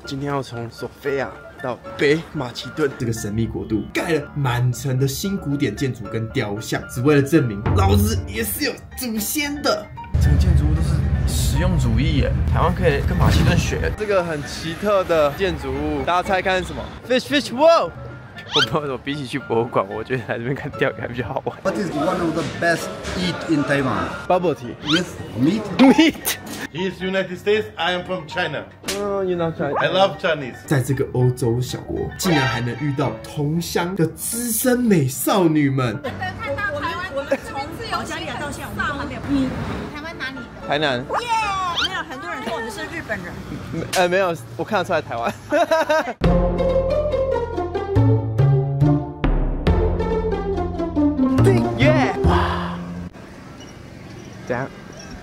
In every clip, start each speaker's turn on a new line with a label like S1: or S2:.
S1: 今天要从索菲亚到北马其顿这个神秘国度，盖了满城的新古典建筑跟雕像，只为了证明老子也是有祖先的。整个建筑物都是实用主义耶，台湾可以跟马其顿学。这个很奇特的建筑物，大家猜看是什么 ？Fish World。 我不知道为什么，比起去博物馆，我觉得来这边看钓鱼还比较好玩。
S2: What is one of the best eat in Taiwan?
S1: Bubble tea
S2: With meat.
S1: meat.
S3: He is United States. I am from China.
S1: Oh, you know Chinese.
S3: I love Chinese.
S1: 在这个欧洲小国，竟然还能遇到同乡的资深美少女们。
S4: 看到台湾，我们从保加利亚到现在，我们都还没有。你台湾哪里？
S1: 台南。
S4: 耶！没有，很多人说我们是日本人。
S1: 没有，我看得出来台湾。耶！哇！怎样？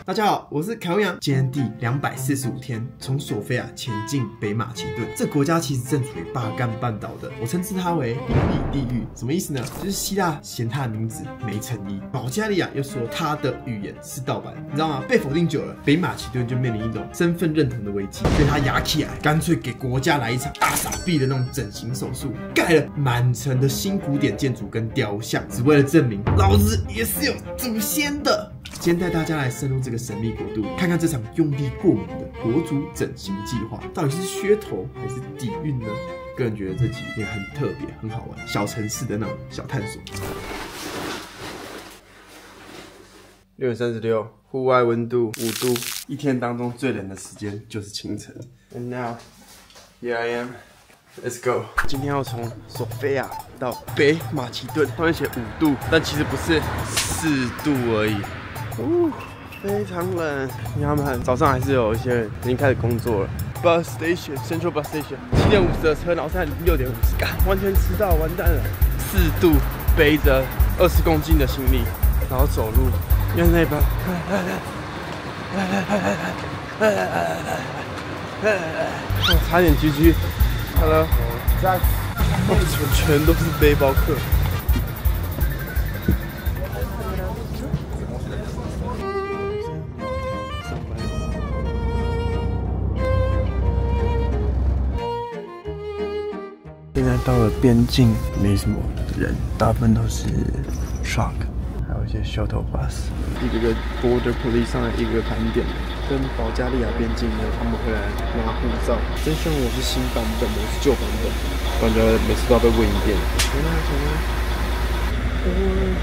S1: 大家好，我是凯文阳。今天第245天，从索菲亚前进北马其顿。这国家其实正处于巴干半岛的，我称之它为邻里地狱。什么意思呢？就是希腊嫌它的名字没诚意，保加利亚又说它的语言是盗版，你知道吗？被否定久了，北马其顿就面临一种身份认同的危机，所以他牙起来，干脆给国家来一场大傻逼的那种整形手术，盖了满城的新古典建筑跟雕像，只为了证明老子也是有祖先的。 今天带大家来深入这个神秘国度，看看这场用力过猛的国足整形计划到底是噱头还是底蕴呢？个人觉得这集也很特别，很好玩，小城市的那种小探索。6点36，户外温度5度，一天当中最冷的时间就是清晨。And now, here I am. Let's go。今天要从索菲亚到北马其顿，上面写5度，但其实不是4度而已。 非常冷，因为他们早上还是有一些人已经开始工作了。Bus station, Central Bus Station， 7点50的车，然后现在6点50，完全迟到，完蛋了。4度，背着20公斤的行李，然后走路，因为那边，我差点GG。Hello， 全都是背包客。 现在到了边境，没什么人，大部分都是 truck， 还有一些 shuttle bus。一个个 border police 上来一个个盘点，跟保加利亚边境的他们会来拿护照。真希望我是新版本的，我是旧版本，不然就每次都要被问一遍。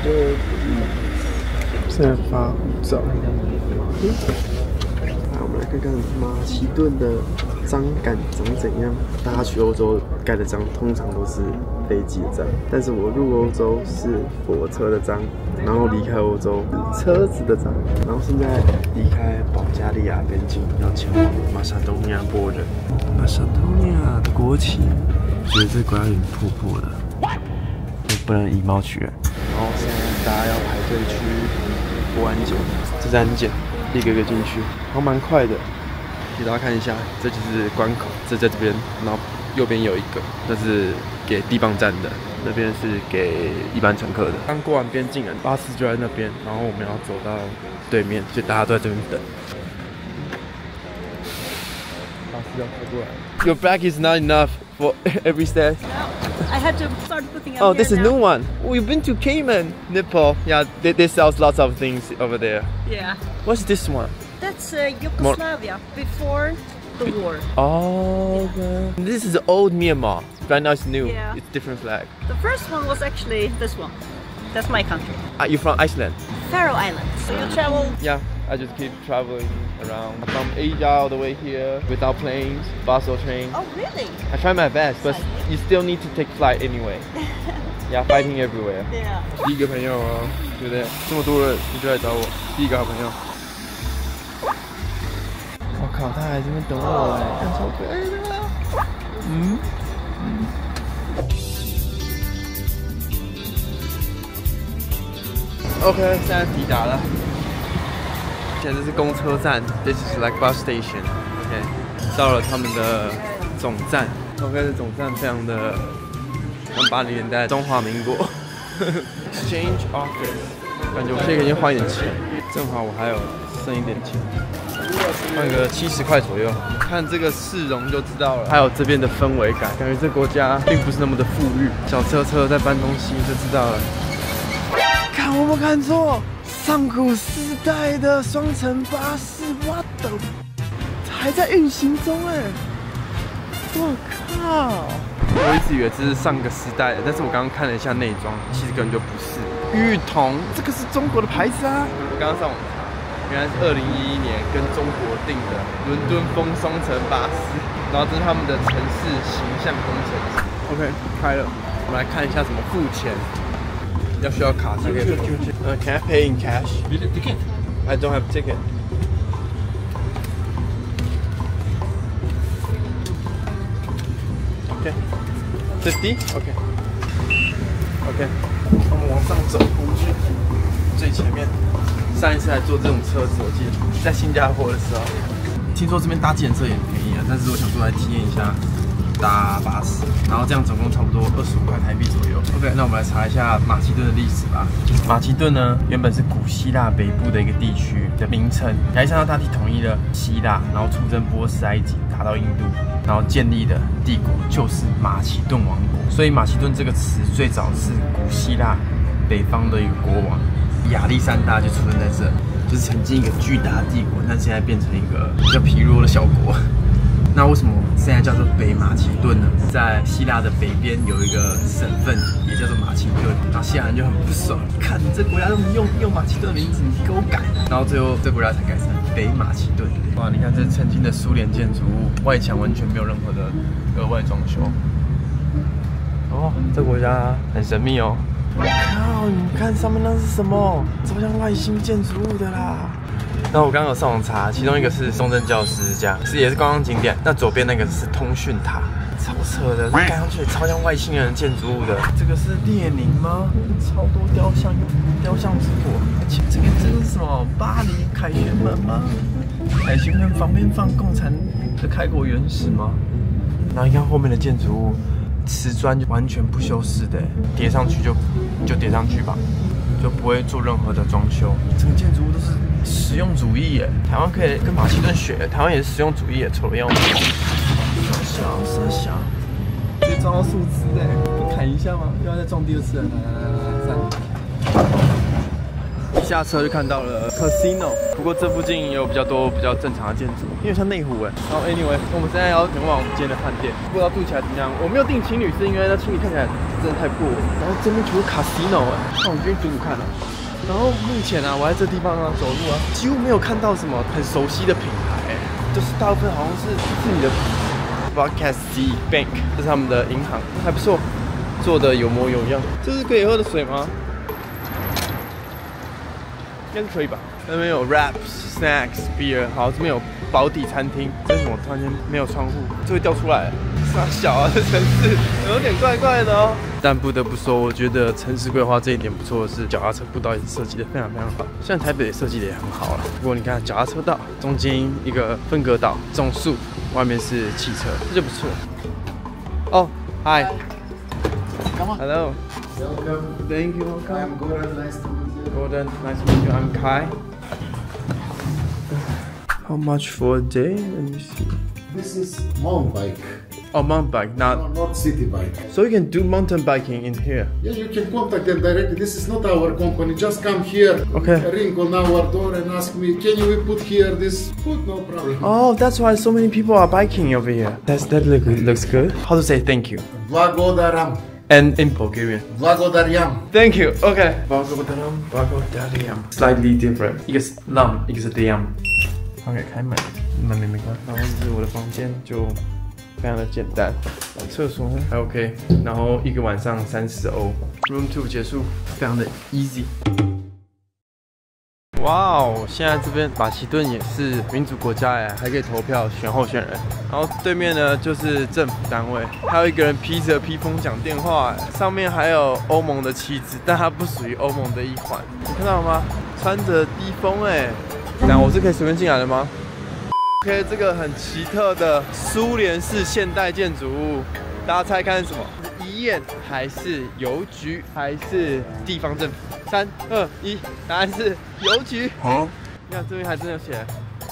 S1: border police， 现在发护照。来，我们来看看马其顿的 章感长怎样？大家去欧洲盖的章通常都是飞机的章，但是我入欧洲是火车的章，然后离开欧洲是车子的章，然后现在离开保加利亚边境，要前往马萨多尼亚 border。马萨多尼亚的国旗，我觉得这国家有点破破的，不能以貌取人。然后现在大家要排队去过安检，这是安检，一个个进去，还蛮快的。 给大家看一下，这就是关口，这在这边，然后右边有一个，那是给地磅站的，那边是给一般乘客的。刚过完边境了，巴士就在那边，然后我们要走到对面，所以大家都在这边等。巴士要开过来。Your bag is not enough for every step.
S4: No, I had to start putting up.
S1: Oh, this is a new one. Oh, you've been to Cayman, Nepal. Yeah, they sell lots of things over there.
S4: Yeah.
S1: What's this one?
S4: That's Yugoslavia before the war.
S1: Oh, okay. This is old Myanmar. Right now it's new.
S4: Yeah.
S1: It's different flag.
S4: The first one was actually this one. That's my country.
S1: You're from Iceland?
S4: Faroe Islands. So you travel?
S1: Yeah, I just keep traveling around from Asia all the way here without planes, bus or train.
S4: Oh, really?
S1: I try my best, but you still need to take flight anyway. Yeah, fighting everywhere.
S4: Yeah.
S1: 第一个朋友啊，对不对？这么多人，你就来找我，第一个好朋友。 我靠，他还这边等我哎，看超可爱的。OK， 现在抵达了。现在这是公车站 ，This is like bus station。OK， 到了他们的总站。OK， 这总站非常的像80年代中华民国。Exchange office， 感觉我现在已经花一点钱，正好我还有剩一点钱。换个70块左右。看这个市容就知道了，还有这边的氛围感，感觉这国家并不是那么的富裕。小车在搬东西就知道了。看我没看错，上古时代的双层巴士，我的还在运行中哎！我靠！我一直以为这是上个时代的，但是我刚刚看了一下内装，其实根本就不是。裕彤，这个是中国的牌子啊！我刚刚上网查，原来是2011年跟中国订的伦敦风双层巴士，然后这是他们的城市形象工程。OK， 开了，我们来看一下怎么付钱。要需要卡才可以付。Can I pay in cash?
S3: Ticket.
S1: I don't have ticket. Okay. 50? Okay. Okay. 我们往上走过去，最前面。上一次来坐这种车子，我记得在新加坡的时候，听说这边搭计程车也很便宜啊，但是我想说来体验一下搭巴士，然后这样总共差不多25块台币左右。OK， 那我们来查一下马其顿的历史吧。马其顿呢，原本是古希腊北部的一个地区的名称，亚历山大大帝统一了希腊，然后出征波斯、埃及，打到印度，然后建立的帝国就是马其顿王国。所以马其顿这个词最早是古希腊北方的一个国王亚历山大就出生在这，就是曾经一个巨大的帝国，但现在变成一个比较疲弱的小国。那为什么现在叫做北马其顿呢？在希腊的北边有一个省份，也叫做马其顿，然后希腊人就很不爽，看你这国家怎么用马其顿的名字，你给我改，然后最后这国家才改成北马其顿。哇，你看这是曾经的苏联建筑物，外墙完全没有任何的额外装修。哦，这国家很神秘哦。靠，你看上面那是什么？超像外星建筑物的啦！然后我刚刚有上网查，其中一个是东正教十字架，也是观光景点。那左边那个是通讯塔，超扯的，盖上去超像外星人建筑物的。这个是列宁吗？超多雕像，雕像之火。而且这个是什么？巴黎凯旋门吗？凯旋门旁边放共产的开国元史吗？然后你看后面的建筑物。瓷砖就完全不修饰的，叠上去就叠上去吧，就不会做任何的装修。整个建筑物都是实用主义耶，台湾可以跟马其顿学，台湾也是实用主义耶，丑的要命。傻小，直接撞到树枝哎，不砍一下吗？又要再撞第二次了，来3。一下车就看到了 casino， 不过这附近也有比较多比较正常的建筑，因为像内湖哎。然后 anyway， 我们现在要前往我们今天的饭店，不知道住起来怎么样。我没有订情侣，是因为那情侣看起来真的太过了。然后这边除了 casino 哎，那我们这边煮看了。然后目前啊，我在这地方啊走路啊，几乎没有看到什么很熟悉的品牌，就是大部分好像是你的 Broadcast Bank， 这是他们的银行，还不错，做的有模有样。这是可以喝的水吗？应该是可以吧。那边有 wraps、snacks、beer， 好，这边有保底餐厅。为什么突然间没有窗户？这会掉出来？傻小啊，这城市有点怪怪的哦。但不得不说，我觉得城市规划这一点不错的是，脚踏车步道也是设计的非常非常好。虽然台北也设计的也很好了，不过你看脚踏车道中间一个分隔岛，种树，外面是汽车，这就不错。哦 ，Hi。Hello.
S2: Welcome.
S1: Thank you. Welcome.
S2: I'm Goran. Nice to meet you.
S1: Gordon, nice to meet you. I'm Kai. How much for a day? Let me see.
S2: This is mountain bike,
S1: Oh, mountain bike, not.
S2: not city bike.
S1: So you can do mountain biking in here.
S2: Yeah, you can contact them directly. This is not our company. Just come here,
S1: Okay.
S2: ring on our door and ask me, can you put here this food? No problem.
S1: Oh, that's why so many people are biking over here. That looks good. How to say thank you?
S2: Blagodaram.
S1: And in Bulgarian.
S2: Blagodaryam.
S1: Thank you. Okay. Blagodaram, blagodaryam. Slightly different. 一个是 lam， 一个是 diam。OK， 开门，门没关。然后这是我的房间，就非常的简单。厕所呢还 OK， 然后一个晚上30欧。Room 2结束，非常的 easy。哇哦，现在这边马其顿也是民主国家哎，还可以投票选候选人。然后对面呢就是政府单位，还有一个人披着披风讲电话哎，上面还有欧盟的旗帜，但它不属于欧盟的一环。你看到了吗？穿着低风哎，那我是可以随便进来的吗 ？OK， 这个很奇特的苏联式现代建筑物，大家猜看是什么？医院还是邮局还是地方政府？3、2、1，答案是邮局。好，你看这边还真的写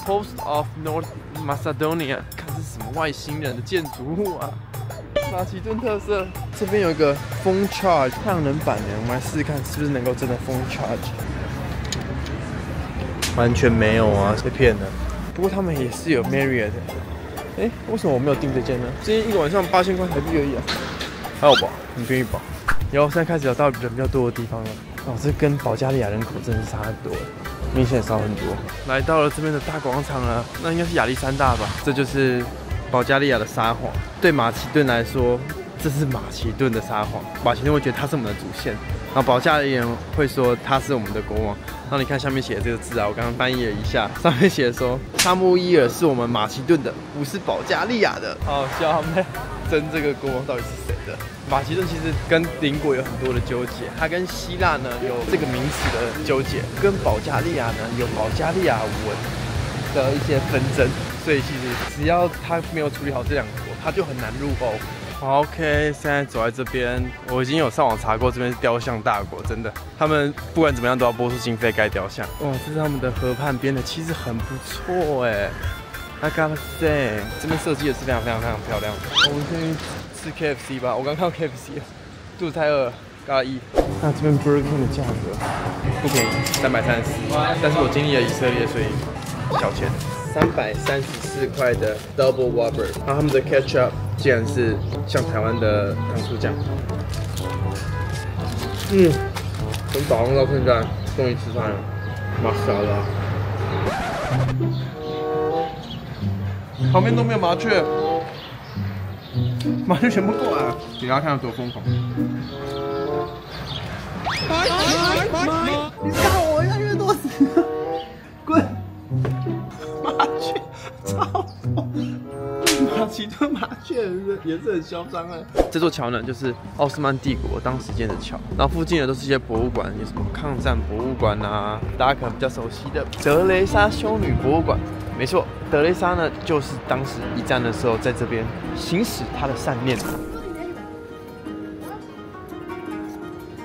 S1: Post of North Macedonia， 看这是什么外星人的建筑物啊！马其顿特色，这边有一个风 charge 太阳能板的，我们来试试看是不是能够真的风 charge。完全没有啊，被骗了。不过他们也是有 Marriott 的。为什么我没有订这间呢？这间一个晚上8000块台币而已啊，还好吧，很便宜吧。然后现在开始有到人比较多的地方了。哦，这跟保加利亚人口真的是差很多，明显少很多。来到了这边的大广场了，那应该是亚历山大吧？这就是保加利亚的撒谎。对马其顿来说，这是马其顿的撒谎。马其顿会觉得他是我们的主线，然后保加利亚人会说他是我们的国王。然后你看下面写的这个字啊，我刚刚翻译了一下，上面写说沙穆伊尔是我们马其顿的，不是保加利亚的。好笑，他们争这个国王到底是谁的？马其顿其实跟邻国有很多的纠结，它跟希腊呢有这个名词的纠结，跟保加利亚呢有保加利亚文的一些纷争，所以其实只要他没有处理好这两国，他就很难入欧。好 ，OK， 现在走在这边，我已经有上网查过，这边是雕像大国，真的，他们不管怎么样都要拨出经费盖雕像。哇，这是他们的河畔编的，其实很不错哎。I gotta say， 这边设计的是非常漂亮的。我们先吃 KFC 吧，我刚看到 KFC 了，肚子太饿了，嘎1。那这边 Burger King 的价格不便宜，334，但是我经历了以色列，所以小钱。334块的 Double Whopper， 然后他们的 Ketchup 竟然是像台湾的糖醋酱。从早上到现在，终于吃饭了，马杀了。旁边都没有麻雀，麻雀全部过来了，给大家看到多疯狂。你杀我要越多死，滚！麻雀超多，马其顿麻雀也是很嚣张啊。这座桥呢，就是奥斯曼帝国当时建的桥，然后附近的都是一些博物馆，有什么抗战博物馆啊，大家可能比较熟悉的德雷莎修女博物馆。没错，德雷莎呢，就是当时一战的时候在这边行使她的善念。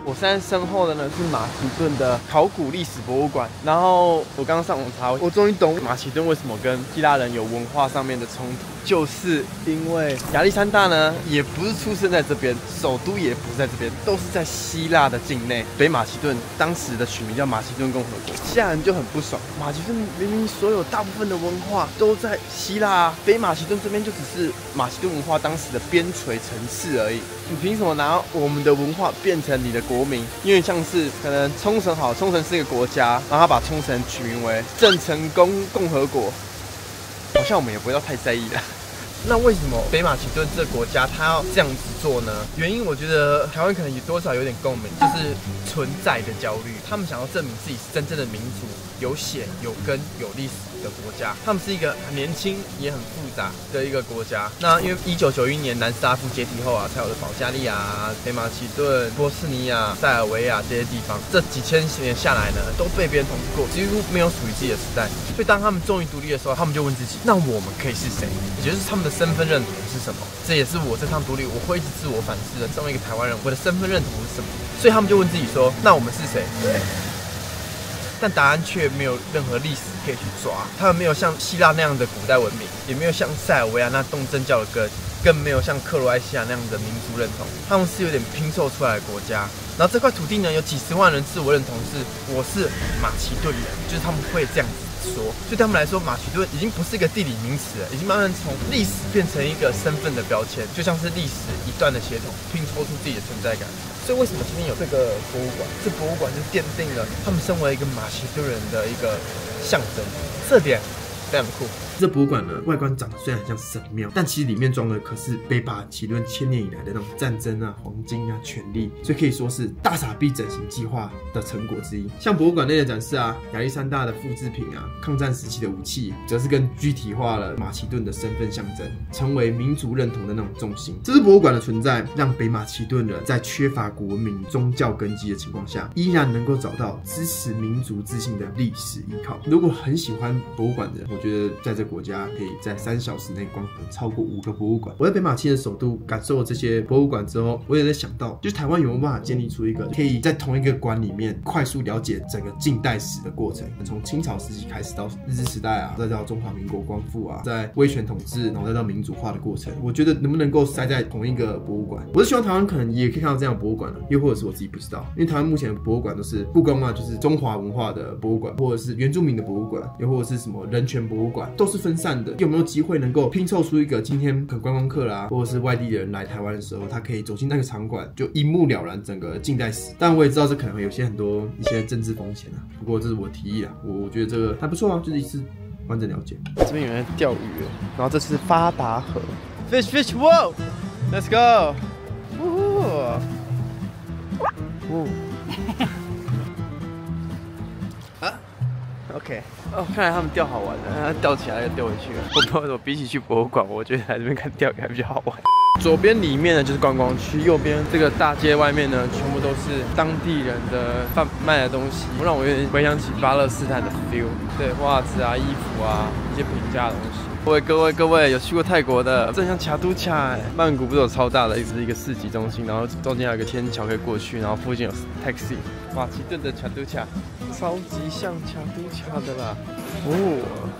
S1: 我现在身后的呢是马其顿的考古历史博物馆，然后我刚刚上网查，我终于懂马其顿为什么跟希腊人有文化上面的冲突，就是因为亚历山大呢也不是出生在这边，首都也不是在这边，都是在希腊的境内。北马其顿当时的取名叫马其顿共和国，希腊人就很不爽，马其顿明明所有大部分的文化都在希腊啊，北马其顿这边就只是马其顿文化当时的边陲城市而已，你凭什么拿我们的文化变成你的国民？因为像是可能冲绳好，冲绳是一个国家，然后他把冲绳取名为郑成功共和国，好像我们也不要太在意了。那为什么北马其顿这个国家它要这样子做呢？原因我觉得台湾可能也多少有点共鸣，就是存在的焦虑。他们想要证明自己是真正的民族，有血有根有历史的国家。他们是一个很年轻也很复杂的一个国家。那因为1991年南斯拉夫解体后啊，才有了保加利亚、北马其顿、波斯尼亚、塞尔维亚这些地方。这几千年下来呢，都被别人统治过，几乎没有属于自己的时代。所以当他们终于独立的时候，他们就问自己：那我们可以是谁？也就是他们的身份认同是什么？这也是我这趟独立我会一直自我反思的。身为一个台湾人，我的身份认同是什么？所以他们就问自己说：那我们是谁？但答案却没有任何历史可以去抓。他们没有像希腊那样的古代文明，也没有像塞尔维亚那东正教的根，更没有像克罗埃西亚那样的民族认同。他们是有点拼凑出来的国家。然后这块土地呢，有几十万人自我认同是我是马其顿人，就是他们会这样子说。对他们来说，马其顿已经不是一个地理名词了，已经慢慢从历史变成一个身份的标签，就像是历史一段的协同，拼凑出自己的存在感。所以为什么今天有这个博物馆？这博物馆就奠定了他们身为一个马其顿人的一个象征，这点非常酷。这博物馆呢，外观长得虽然很像神庙，但其实里面装的可是北马其顿千年以来的那种战争啊、黄金啊、权力，所以可以说是大傻逼整形计划的成果之一。像博物馆内的展示啊，亚历山大的复制品啊，抗战时期的武器，则是更具体化了马其顿的身份象征，成为民族认同的那种重心。这是博物馆的存在，让北马其顿人在缺乏国文明、宗教根基的情况下，依然能够找到支持民族自信的历史依靠。如果很喜欢博物馆的人，我觉得在这这个国家可以在3小时内观光超过5个博物馆。我在北马其的首都感受了这些博物馆之后，我也在想到，就是台湾有没有办法建立出一个可以在同一个馆里面快速了解整个近代史的过程，从清朝时期开始到日治时代啊，再到中华民国光复啊，在威权统治，然后再到民主化的过程，我觉得能不能够塞在同一个博物馆？我是希望台湾可能也可以看到这样的博物馆了，又或者是我自己不知道，因为台湾目前的博物馆都是故宫啊，就是中华文化的博物馆，或者是原住民的博物馆，又或者是什么人权博物馆，都是分散的。有没有机会能够拼凑出一个今天可能观光客啦，或者是外地的人来台湾的时候，他可以走进那个场馆，就一目了然整个近代史？但我也知道这可能会有很多一些政治风险啊，不过这是我提议啦，我觉得这个还不错啊，就是一次完整了解。这边有人钓鱼，然后这是发达河 ，fish fish whoa let's go， 啊 ，OK， 哦，看来他们钓好玩的，钓起来又钓回去了。我不知道为什么，比起去博物馆，我觉得来这边看钓鱼还比较好玩。左边里面呢就是观光区，右边这个大街外面呢，全部都是当地人的贩卖的东西，让我有点回想起巴勒斯坦的 feel。对，袜子啊、衣服啊，一些平价的东西。各位有去过泰国的，这很像卡都卡。曼谷不是有超大的一个市集中心，然后中间还有个天桥可以过去，然后附近有 taxi。马其顿的卡都卡，超级像卡都卡的啦。哦，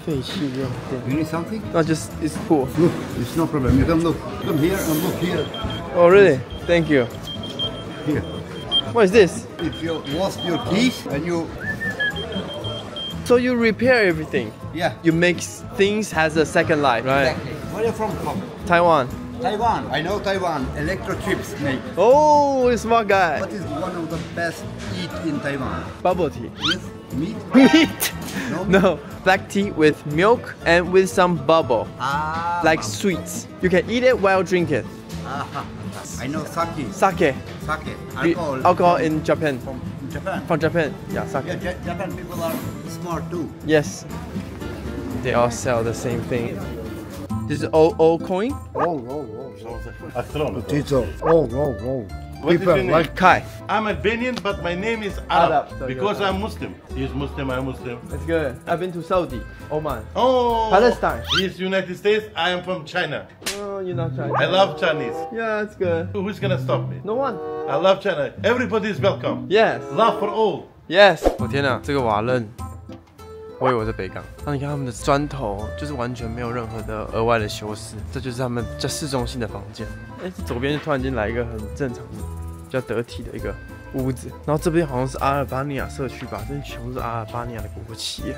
S1: 废弃用电。
S5: You need something?
S1: No, just it's cool.
S5: Look, it's no problem. You can look. Come here and look here.
S1: Oh, really? Thank you.
S5: Here.
S1: What is this?
S5: If you lost your keys and you,
S1: So you repair everything.
S5: yeah,
S1: You make things has a second life, right?
S5: exactly. Where are you from?
S1: Taiwan.
S5: Taiwan. I know Taiwan. Electro chips make.
S1: Oh, smart guy.
S5: What is one of the best eat in Taiwan?
S1: Bubble tea.
S5: With meat?
S1: Meat.
S5: No.
S1: No, black tea with milk and with some bubble,
S5: Ah.
S1: like sweets. You can eat it while drinking.
S5: Aha. I know sake.
S1: Sake.
S5: Sake. Alcohol.
S1: Alcohol in Japan.
S5: From Japan.
S1: From Japan. Yeah,
S5: Yeah,
S1: sake.
S5: Japan people are smart too.
S1: Yes. They all sell the same thing. This is old coin?
S2: Potato. Oh.
S3: What is your name?
S1: Kai.
S3: I'm Albanian, but my name is
S1: Arab.
S3: Arab because I'm Muslim. He's Muslim, I'm Muslim.
S1: That's good. I've been to Saudi, Oman.
S3: Oh,
S1: Palestine.
S3: He's United States. I am from China.
S1: Oh, you're not Chinese.
S3: I love Chinese.
S1: Yeah, that's good.
S3: Who's gonna stop me?
S1: No one.
S3: I love China. Everybody is welcome.
S1: Yes.
S3: Love for all.
S1: Yes。我天哪，这个瓦楞，我以为是北港。那你看他们的砖头，就是完全没有任何的额外的修饰，这就是他们在市中心的房间。哎，左边突然间来一个很正常的、比较得体的一个屋子，然后这边好像是阿尔巴尼亚社区吧，这全部是阿尔巴尼亚的国旗耶。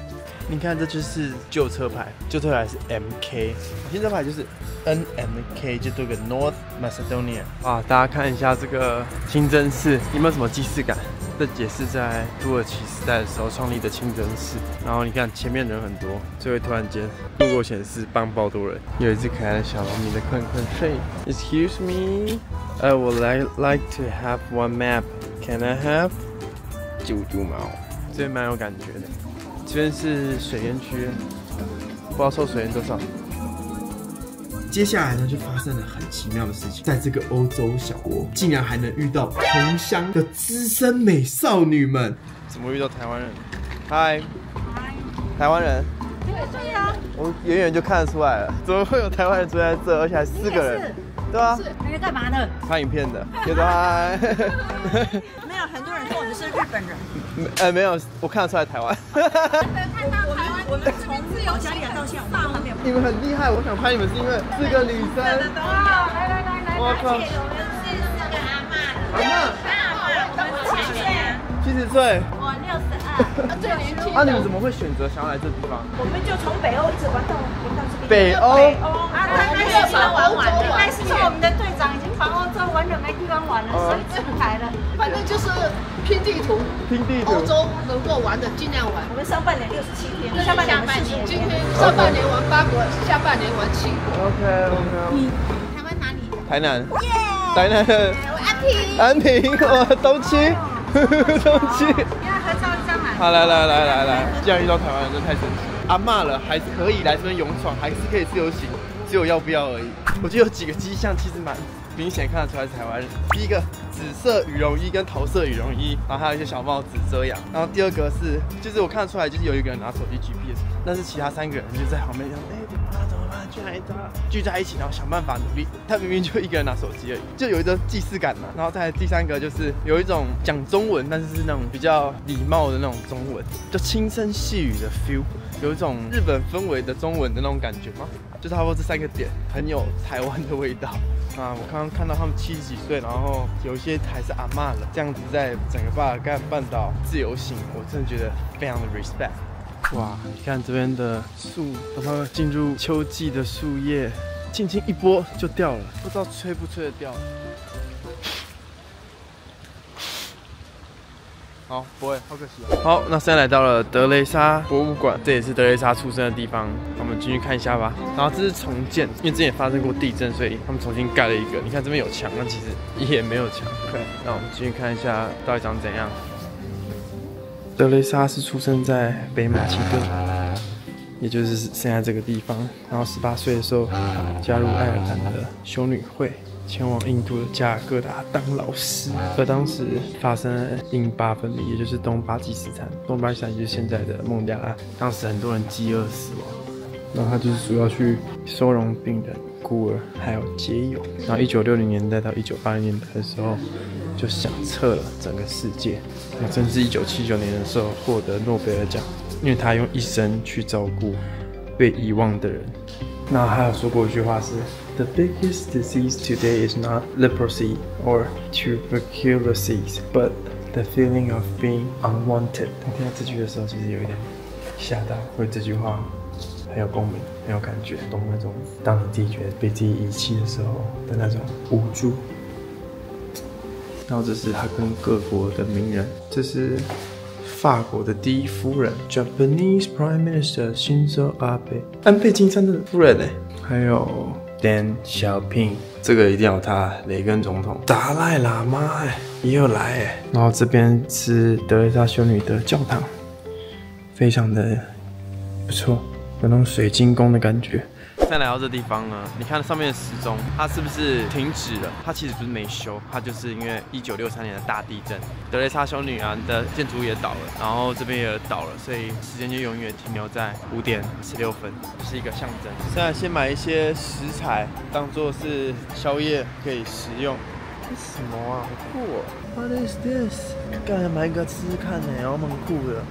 S1: 你看，这就是旧车牌，旧车牌是 MK， 新车牌就是 NMK， 就多个 North Macedonia。啊，大家看一下这个清真寺，有没有什么既视感？这也是在土耳其时代的时候创立的清真寺。然后你看前面人很多，就会突然间路过显示帮爆多人。有一只可爱的小猫咪在困睡。Excuse me, I would like to have one map. Can I have? 啾啾猫，这边蛮有感觉的。这边是水源区，不知道抽水源多少。接下来呢，就发生了很奇妙的事情，在这个欧洲小国，竟然还能遇到同乡的资深美少女们。怎么遇到台湾人？嗨，台湾人。
S4: 对呀，
S1: 我远远就看得出来了，怎么会有台湾人出在这，而且还4个人？对啊，
S4: 你在干嘛呢？
S1: 拍影片的，有的嗨。
S4: 没有，很多人说我们是日本人。
S1: 没有，我看得出来台湾。
S4: 看到台湾，我们从自由家里到现在，我们都还没有。
S1: 你们很厉害，我想拍你们是因为4个女生。
S4: 哇，来，
S1: 我靠！
S4: 我们是4个阿嬷。
S1: 阿嬷，
S4: 我们前年
S1: 70岁。
S4: 我62，最年轻。
S1: 那你们怎么会选择想要来这地方？
S4: 我们就从北欧一直玩到这边。
S1: 北欧。
S4: 啊，他开始喜欢玩完了，但是我们的队长已经环欧洲玩了，没地方玩了，所以自己来了。
S6: 反正就是拼地图，
S1: 拼地图。
S6: 欧洲能够玩的尽量玩。
S4: 我们上半年67天，下半年40
S6: 今天上半年玩8国，下半年玩7国。
S1: OK。
S4: 台湾哪里？
S1: 台南。
S4: 耶！
S1: 台南。
S4: 我
S1: 安平，我东区，东区。
S4: 要合照一张来。
S1: 好，来，既然遇到台湾人，真的太神奇。阿嬷了，还是可以来这边勇闯，还是可以自由行，只有要不要而已。我觉得有几个迹象其实蛮明显看得出来是台湾人。第一个，紫色羽绒衣跟桃色羽绒衣，然后还有一些小帽子遮阳。然后第二个是，就是我看得出来，就是有一个人拿手机 GPS， 但是其他3个人就在旁边讲，
S7: 居然大家聚在一起，然后想办法努力。他明明就一个人拿手机而已，就有一种既视感嘛。然后再来第三个就是有一种讲中文，但是是那种比较礼貌的那种中文，就轻声细语的 feel， 有一种日本氛围的中文的那种感觉吗？就差不多这3个点，很有台湾的味道。我刚刚看到他们70几岁，然后有一些还是阿嬷了，这样子在整个巴尔干半岛自由行，我真的觉得非常的 respect。哇，你看这边的树，都快进入秋季的树叶，轻轻一拨就掉了，不知道吹不吹得掉。好，不会，好可惜。好，那现在来到了德雷莎博物馆，这也是德雷莎出生的地方，那我们进去看一下吧。然后这是重建，因为之前也发生过地震，所以他们重新盖了一个。你看这边有墙，但其实也没有墙。OK， 那我们进去看一下到底长怎样。德雷莎是出生在北马其顿，也就是现在这个地方。然后18岁的时候加入爱尔兰的修女会，前往印度的加尔各答当老师。而当时发生了印巴分离，也就是东巴基斯坦。东巴基斯坦就是现在的孟加拉。当时很多人饥饿死亡，然后他就是主要去收容病人、孤儿还有街友。然后1960年代到1980年代的时候，就响彻了整个世界。那甚至1979年的时候获得诺贝尔奖，因为他用一生去照顾被遗忘的人。那还有说过一句话是 ：The biggest disease today is not leprosy or tuberculosis, but the feeling of being unwanted。我听到这句的时候，其实有一点吓到，因为这句话很有共鸣，很有感觉，懂那种当你自己觉得被自己遗弃的时候的那种无助。然后这是他跟各国的名人，这是法国的第一夫人 Japanese Prime Minister Shinzo Abe， 安倍晋三的夫人呢，还有 Deng Xiaoping， 这个一定要他，雷根总统，达赖喇嘛也有来然后这边是德雷莎修女的教堂，非常的不错，有那种水晶宫的感觉。再来到这地方呢，你看上面的时钟，它是不是停止了？它其实不是没修，它就是因为1963年的大地震，德雷莎修女啊的建筑也倒了，然后这边也倒了，所以时间就永远停留在5点16分，是一个象征。现在先买一些食材，当做是宵夜可以食用。这是什么啊？好酷哦 ！What is this？ 刚才买一个吃吃看呢，然后蛮酷的。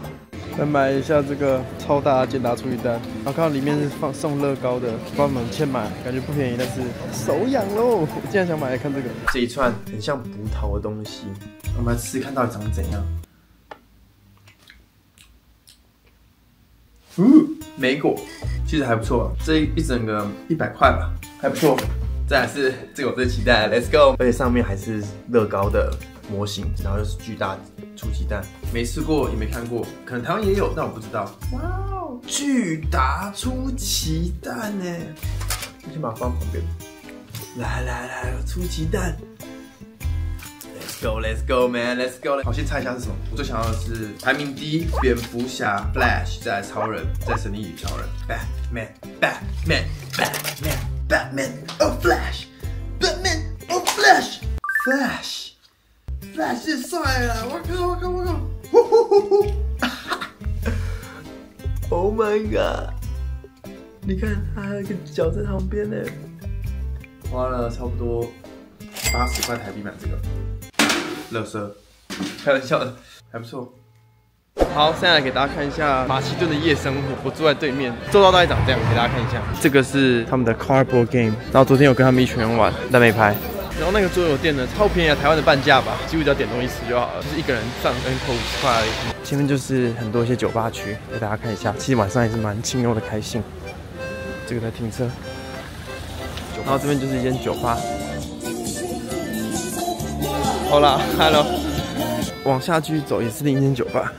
S7: 来买一下这个超大的健达出一单，然后看到里面是送乐高的，帮我们欠买，感觉不便宜，但是手痒喽！我竟然想买来看这个，这一串很像葡萄的东西，我们来吃吃看到底长怎样。莓果其实还不错，这一整个100块吧，还不错。再来是这个我最期待的 ，Let's go！ 而且上面还是乐高的模型，然后又是巨大出奇蛋，没吃过也没看过，可能台湾也有，但我不知道。哇哦，巨大出奇蛋呢！我先把它放旁边。来，出奇蛋 ！Let's go man, let's go！ 好，先猜一下是什么？我最想要的是排名第一，蝙蝠侠 Flash， 再来超人，再神力女超人 Batman oh Flash，Batman oh Flash。Flash 最帅了！我靠 ！Oh my god！ 你看，他还有一个脚在旁边呢。花了差不多80块台币买这个，垃圾，开玩笑的，还不错。好，现在来给大家看一下马其顿的夜生活。我坐在对面，周遭大概长这样，给大家看一下。这个是他们的 cardboard game， 然后昨天有跟他们一群人玩，但没拍。然后那个桌游店呢，超便宜啊，台湾的半价吧，几乎只要点东西吃就好了，就是一个人算人口50块而已。前面就是很多一些酒吧区，给大家看一下。其实晚上也是蛮清幽的开心。这个在停车，然后这边就是一间酒吧。好啦 ，Hello， 往下继续走也是另一间酒吧。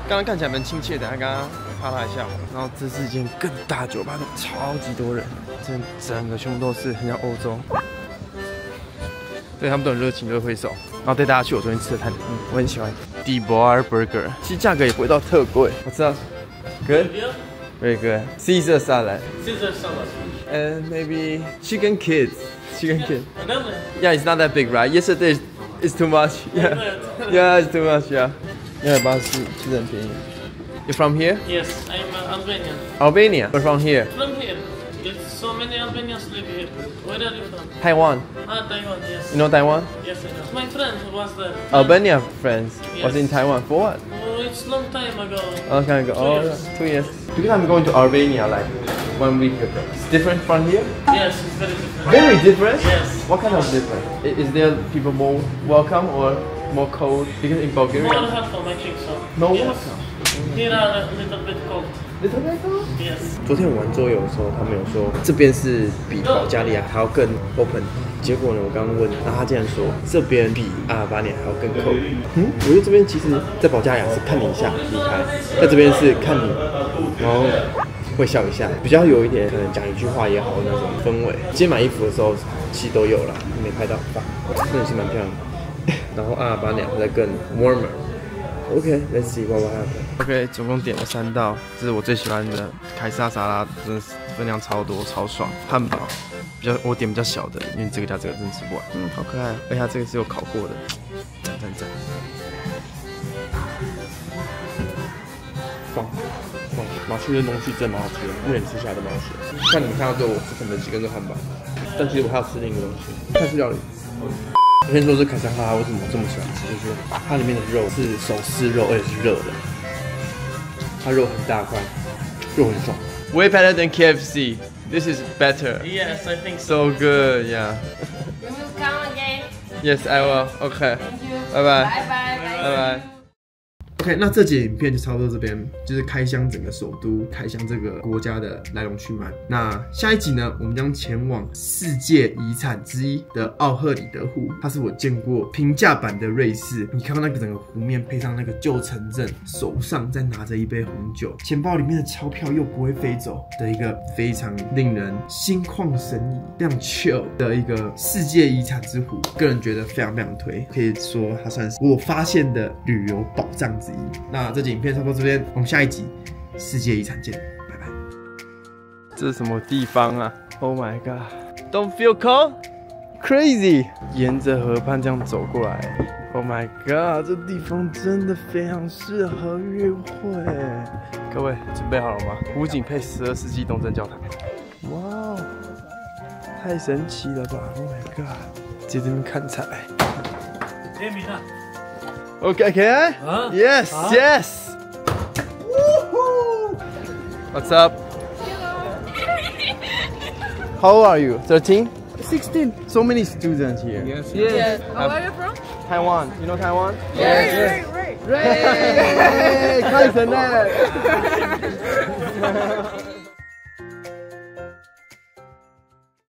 S7: 刚刚看起来蛮亲切的，刚刚哈拉一下。然后这是一间更大酒吧，超级多人，整个全部都是很像欧洲。对他们都很热情，都会挥手，然后带大家去我昨天吃的餐厅，我很喜欢 Die Bar Burger， 其实价格也不会到特贵，我知道 ，Good， very good， Caesar salad，
S8: Caesar salad，
S7: and maybe chicken kid， Yeah, it's not that big, right? Yesterday it's too much. Yeah, it's too much. Yeah, 180其实很便宜。You from here?
S8: Yes, I'm Albanian.
S7: Albania. We're from here.
S8: From here. It's so many Albanians live here. Where are you from?
S7: Taiwan.
S8: Taiwan, yes.
S7: You know Taiwan?
S8: Yes, I know. My friend was there.
S7: Albania friends was
S8: Yes.
S7: in Taiwan for what?
S8: Oh, it's long time ago.
S7: Okay, go.
S8: 2
S7: Oh,
S8: years.
S7: 2 years. Because I'm going to Albania like 1 week ago. It's different from here?
S8: Yes, it's very different.
S7: Very different?
S8: Yes.
S7: What kind of different? Is there people more welcome or more cold? Because in Bulgaria,
S8: More helpful, I think so.
S7: more
S8: Yes.
S7: welcome.
S8: Here are a little bit cold.
S7: Little bit cold?
S8: Yes.
S7: 昨天我玩桌游的时候，他们有说这边是比保加利亚还要更 open。结果呢，我刚刚问，然后他竟然说这边比阿尔巴尼亚还要更cold。我觉得这边其实，在保加利亚是看你一下离开，在这边是看你，然后会笑一下，比较有一点可能讲一句话也好的那种氛围。今天买衣服的时候其实都有啦，没拍到吧？真的是蛮漂亮的。然后阿尔巴尼亚会再更 warmer。OK，let's see what will happen. OK， 总共点了3道，这是我最喜欢的凯撒沙拉，真的是分量超多，超爽。汉堡我点比较小的，因为这个加这个真的吃不完。好可爱，而且它这个是有烤过的，赞赞赞。棒棒，麻雀的东西真蛮好吃的，目前吃下来都蛮好吃的。像你们看到这，我是肯德基跟这汉堡，但其实我还要吃另一个东西，泰式料理。我先说这凯撒沙拉为什么我这么喜欢吃，就是它里面的肉是手撕肉，而且是热的，它肉很大块，肉很爽。Way better than KFC. This is better.
S8: Yes, I think so.
S7: So good, yeah.
S4: You will come again.
S7: Yes, I will. Okay.
S4: Thank you.
S7: Bye bye.
S4: Bye bye.
S7: Bye bye. OK， 那这节影片就差不多这边，就是开箱整个首都，开箱这个国家的来龙去脉。那下一集呢，我们将前往世界遗产之一的奥赫里德湖，它是我见过平价版的瑞士。你看到那个整个湖面配上那个旧城镇，手上再拿着一杯红酒，钱包里面的钞票又不会飞走的一个非常令人心旷神怡、非常 chill 的一个世界遗产之湖。个人觉得非常非常推，可以说它算是我发现的旅游宝藏之一。那这集影片差不多这边，我们下一集世界遗产见，拜拜。这是什么地方啊 ？Oh my god! Don't feel cold? Crazy! 沿着河畔这样走过来 ，Oh my god! 这地方真的非常适合约会。各位准备好了吗？湖景配12世纪东正教堂，哇哦，太神奇了吧 ！Oh my god! 在这边看彩。Okay, can I? Huh? Yes, yes. Woohoo! What's up? How old are you? 13? 16. So many students here.
S6: Yes. Where are you from?
S7: Taiwan. You know Taiwan?
S6: Yes.
S7: Right. 看神呢。